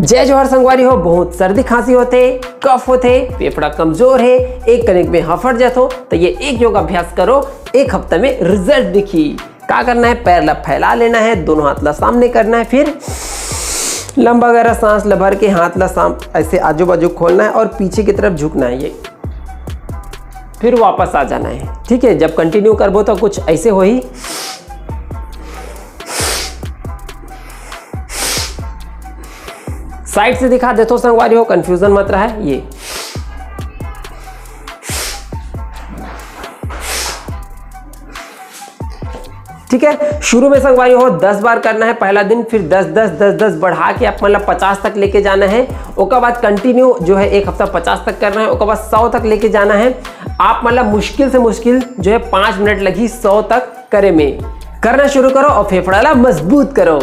जय जोहर संगवारी हो। बहुत सर्दी खांसी होते, कफ होते, फेफड़ा कमजोर है, एक कनिक में हफड़ जात हो तो ये एक योग अभ्यास करो, एक हफ्ते में रिजल्ट दिखी। क्या करना है, पैर ला फैला लेना है, दोनों हाथ ला सामने करना है, फिर लंबा गहरा सांस ला भर के हाथ ला ऐसे आजू बाजू खोलना है और पीछे की तरफ झुकना है, ये फिर वापस आ जाना है। ठीक है, जब कंटिन्यू करबो तो कुछ ऐसे हो ही। साइड से दिखा देते हो संगवारी हो, कंफ्यूजन मत रहा है। ये ठीक है, शुरू में संगवारी हो 10 बार करना है पहला दिन, फिर 10-10-10-10 बढ़ा के आप मतलब 50 तक लेके जाना है। उसके बाद कंटिन्यू जो है एक हफ्ता 50 तक करना है, उसके बाद 100 तक लेके जाना है। आप मतलब मुश्किल से मुश्किल जो है 5 मिनट लगी 100 तक करे में। करना शुरू करो और फेफड़ा ला मजबूत करो।